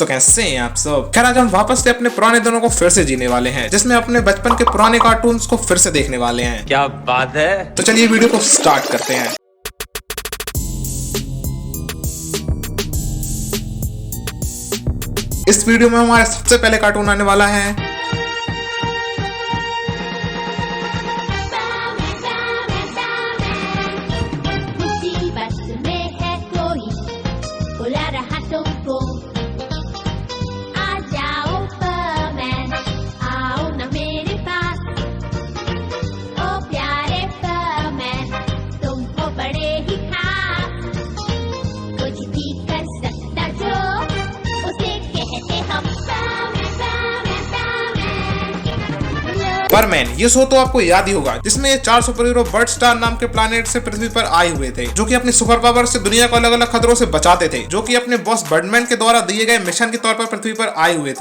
तो कैसे हैं आप सब। खैर आज हम वापस से अपने पुराने दिनों को फिर से जीने वाले हैं, जिसमें अपने बचपन के पुराने कार्टून्स को फिर से देखने वाले हैं। क्या बात है। तो चलिए वीडियो को स्टार्ट करते हैं। इस वीडियो में हमारा सबसे पहले कार्टून आने वाला है परमैन। ये शो तो आपको याद ही होगा, जिसमें ये 4 सुपर हीरो बर्ड स्टार नाम के प्लैनेट से पृथ्वी पर आए हुए थे, जो कि अपनी सुपर पावर से दुनिया को अलग अलग खतरों से बचाते थे, जो कि अपने बॉस बर्डमैन के द्वारा दिए गए मिशन के तौर पर पृथ्वी पर आए हुए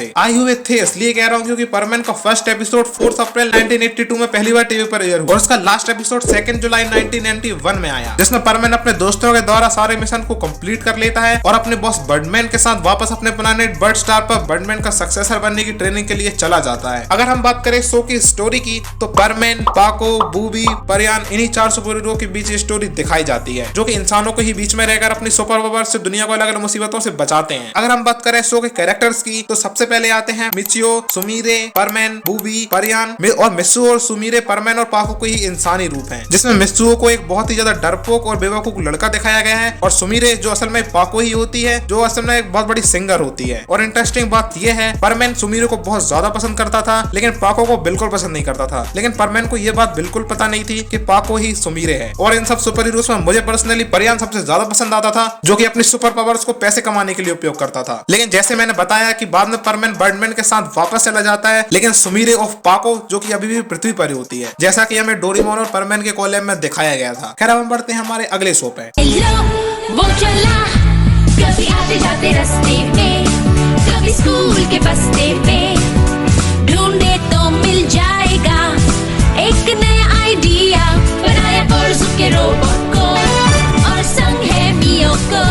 थे इसलिए कह रहा हूँ क्योंकि परमैन का फर्स्ट एपिसोड 4 अप्रैल 1982 में पहली बार टीवी पर एयर हुआ और उसका लास्ट एपिसोड 2 जुलाई 1991 में आया, जिसमें परमैन अपने दोस्तों के द्वारा सारे मिशन को कंप्लीट कर लेता है और अपने बॉस बर्डमैन के साथ वापस अपने प्लैनेट बर्ड स्टार पर बर्डमैन का सक्सेसर बनने की ट्रेनिंग के लिए चला जाता है। अगर हम बात करें शो की स्टोरी की, तो परमैन, पाको, बूबी, परियान, इन्हीं 4 सुपर हीरो के बीच स्टोरी दिखाई जाती है, जो कि इंसानों को ही बीच में रहकर अपनी सुपर पावर से दुनिया को अलग अलग मुसीबतों से बचाते हैं। अगर हम बात करें शो के कैरेक्टर्स की, तो सबसे पहले आते हैं मिचियो, सुमीरे, परमैन, बूबी, परियान और मित्सु और सुमीरे परमैन और पाको को ही इंसानी रूप है, जिसमें मित्सुओ को एक बहुत ही ज्यादा डरपोक और बेवकूफ लड़का दिखाया गया है और सुमीरे जो असल में पाको ही होती है, जो असल में एक बहुत बड़ी सिंगर होती है। और इंटरेस्टिंग बात यह है, परमैन सुमीरे को बहुत ज्यादा पसंद करता था, लेकिन पाको को बिल्कुल पसंद नहीं करता था। लेकिन परमैन को यह बात बिल्कुल पता नहीं थी कि पाको ही सुमीरे है। और इन सब सुपर हीरोज में मुझे पर्सनली परियान सबसे ज्यादा पसंद आता था, जो कि अपनी सुपर पावर्स को पैसे कमाने के लिए उपयोग करता था। लेकिन जैसे मैंने बताया कि बाद में परमैन बर्डमैन के साथ वापस चला जाता है, लेकिन सुमीरे ऑफ पाको जो कि अभी भी पृथ्वी पर ही होती है, जैसा कि हमें डोरेमोन और परमैन के कोलैब में दिखाया गया था। खैर अब हम बढ़ते हैं हमारे अगले शो पे। वो चला कभी आते जाते रास्ते में, कभी स्कूल के बस्ते पे, ढूंढे तो मिल जाएगा एक नया आइडिया, बनाया परसों के रोबोट को और संग है मियो को,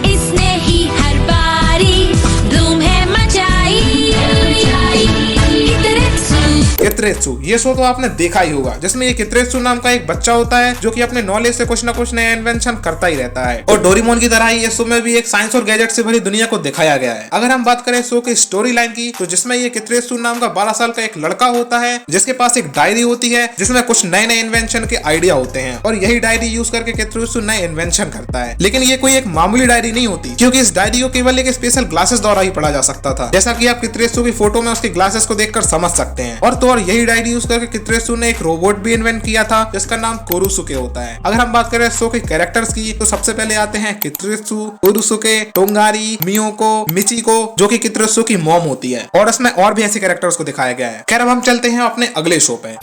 इसने ही हर बारी धूम है मचाई। कित्रेत्सु, ये शो तो आपने देखा ही होगा, जिसमें ये कित्रेत्सु नाम का एक बच्चा होता है, जो कि अपने नॉलेज से कुछ ना कुछ नया इन्वेंशन करता ही रहता है। और डोरेमोन की तरह ही ये शो में भी एक साइंस और गैजेट से भरी दुनिया को दिखाया गया है। अगर हम बात करें शो की स्टोरी लाइन की, तो जिसमें ये कित्रेत्सु नाम का 12 साल का एक लड़का होता है, जिसके पास एक डायरी होती है, जिसमें कुछ नए नए इन्वेंशन के आइडिया होते हैं और यही डायरी यूज करके कित्रेत्सु नए इन्वेंशन करता है। लेकिन ये कोई एक मामूली डायरी नहीं होती, क्योंकि इस डायरी को केवल एक स्पेशल ग्लासेस द्वारा ही पढ़ा जा सकता था, जैसा कि आप कित्रेत्सु की फोटो में उसके ग्लासेस को देखकर समझ सकते हैं। और तो और यही डायरी यूज करके कित्रेत्सु ने एक रोबोट भी इन्वेंट किया था, जिसका नाम कोरुसुके होता है। अगर हम बात करें शो के कैरेक्टर्स की, तो सबसे पहले आते हैं कित्रेत्सु, कोरुसुके, टोंगारी, मियोको, मिचिको, जो कि कित्रेत्सु की मॉम होती है। और इसमें और भी ऐसे कैरेक्टर्स को दिखाया गया है। खैर अब हम चलते हैं अपने अगले शो पे।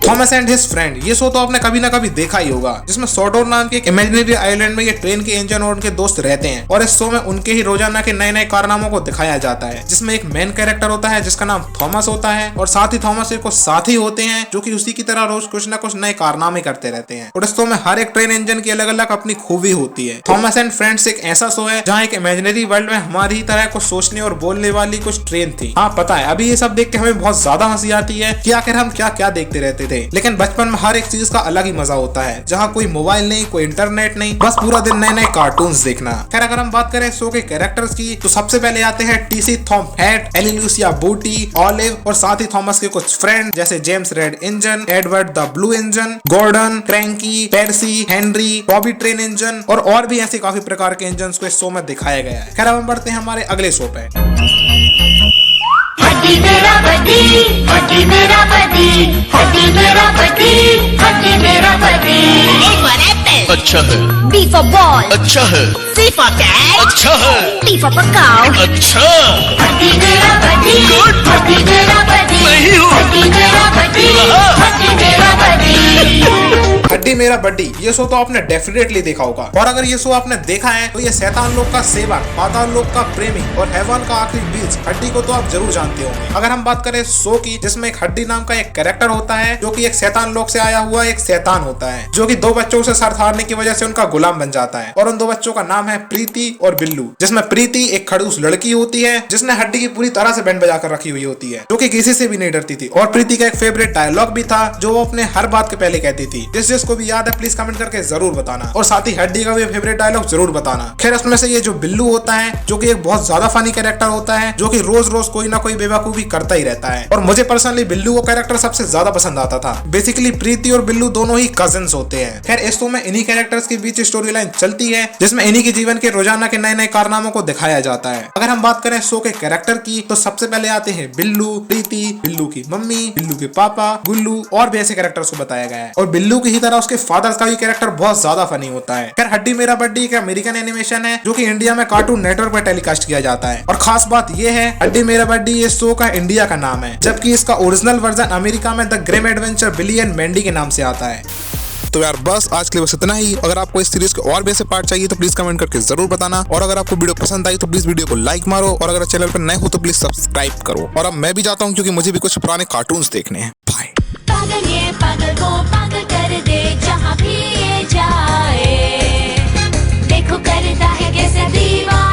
थॉमस एंड हिज फ्रेंड, ये शो तो आपने कभी ना कभी देखा ही होगा, जिसमें सोडोर नाम के एक इमेजिनरी आइलैंड में ये ट्रेन के इंजन और उनके दोस्त रहते हैं। और इस शो में उनके ही रोजाना के नए नए कारनामों को दिखाया जाता है, जिसमें एक मेन कैरेक्टर होता है जिसका नाम थॉमस होता है, और साथ ही थॉमस के कुछ साथी होते हैं, जो कि उसी की तरह रोज कुछ ना कुछ नए कारनामे करते रहते हैं। और इस शो में हर एक ट्रेन इंजन की अलग अलग अपनी खूबी होती है। थॉमस एंड फ्रेंड्स एक ऐसा शो है जहाँ एक इमेजिनरी वर्ल्ड में हमारी ही तरह कुछ सोचने और बोलने वाली कुछ ट्रेन थी। हाँ पता है, अभी ये सब देख के हमें बहुत ज्यादा हंसी आती है कि आखिर हम क्या क्या देखते रहते थे, लेकिन बचपन हर एक चीज का अलग ही मजा होता है, जहाँ कोई मोबाइल नहीं, कोई इंटरनेट नहीं, बस पूरा दिन नए नए कार्टून्स देखना। खैर अगर हम बात करें शो के कैरेक्टर्स की, तो सबसे पहले आते हैं टीसी थॉम हैट, एलिलूसिया बूटी, ऑलिव और साथ ही थॉमस के कुछ फ्रेंड जैसे James red engine, Edward the blue engine, Gordon, Cranky, Percy, Henry, Bobby train engine और भी ऐसे काफी प्रकार के इंजन को इस शो में दिखाया गया है। खैर अब हम बढ़ते हैं हमारे अगले शो पे। हड्डी मेरा बड्डी, हड्डी मेरा बड्डी, हड्डी मेरा बड्डी, हड्डी मेरा बड्डी। A for apple, अच्छा है। B for ball, अच्छा है। C P for cat. अच्छा है। P for cow. अच्छा बड्डी मेरा बड्डी, Good. बड्डी मेरा बड्डी, नहीं हूँ। बड्डी मेरा बड्डी, हाँ। बड्डी मेरा बड्डी। हड्डी मेरा बड्डी ये शो तो आपने डेफिनेटली देखा होगा, और अगर ये शो आपने देखा है तो ये शैतान लोग का सेवक, पाताल लोग का प्रेमी और हैवान का आखिरी बीज हड्डी को तो आप जरूर जानते होंगे। अगर हम बात करें शो की, जिसमें एक हड्डी नाम का एक कैरेक्टर होता है जो कि एक शैतान लोग से आया हुआ एक शैतान होता है, जो कि 2 बच्चों से सर हारने की वजह से उनका गुलाम बन जाता है। और उन 2 बच्चों का नाम है प्रीति और बिल्लू, जिसमें प्रीति एक खड़ूस लड़की होती है जिसने हड्डी की पूरी तरह से बैंड बजा कर रखी हुई होती है, जो कि किसी से भी नहीं डरती थी। और प्रीति का एक फेवरेट डायलॉग भी था जो वो अपने हर बात के पहले कहती थी। जिसको भी याद है प्लीज कमेंट करके जरूर बताना, और साथ ही हड्डी का भी फेवरेट डायलॉग जरूर बताना। खैर उसमें से ये जो बिल्लू होता है, जो कि एक बहुत ज्यादा फनी कैरेक्टर होता है, जो कि रोज रोज कोई ना कोई बेवकूफी करता ही रहता है, और मुझे पर्सनली बिल्लू वो कैरेक्टर सबसे ज्यादा पसंद आता था। बेसिकली प्रीति और बिल्लू दोनों ही कजिन्स होते हैं। खैर इस शो में इन्हीं कैरेक्टर्स के बीच स्टोरी लाइन चलती है, जिसमें इन्हीं के जीवन के रोजाना के नए नए कारनामों को दिखाया जाता है। अगर हम बात करें शो के कैरेक्टर की, तो सबसे पहले आते हैं बिल्लू, प्रीति, बिल्लू की मम्मी, बिल्लू के पापा, गुल्लू और भी ऐसे कैरेक्टर्स को बताया गया है। और बिल्लू की ही तरह उसके फादर का भी कैरेक्टर बहुत ज्यादा फनी होता है। खैर हड्डी मेरा बड्डी एक अमेरिकन एनिमेशन है जो कि इंडिया में कार्टून नेटवर्क पर टेलीकास्ट किया जाता है। और खास बात यह है, हड्डी मेरा बड्डी ये शो का इंडिया का नाम है, जबकि इसका ओरिजिनल वर्जन अमेरिका में the grim adventure Billy and Mandy के नाम से आता है। तो यार बस आज के लिए बस इतना ही। अगर आपको इस सीरीज के और भी ऐसे पार्ट चाहिए तो प्लीज कमेंट करके जरूर बताना, और अगर आपको वीडियो पसंद आई तो प्लीज वीडियो को लाइक मारो, और अगर चैनल पर नए हो तो प्लीज सब्सक्राइब करो। और अब मैं भी जाता हूँ क्योंकि मुझे भी कुछ पुराने कार्टून्स देखने हैं। बाय। पागल ये पागल को पागल कर दे जहाँ भी ये जाए, देखो करता है कैसे दीवार।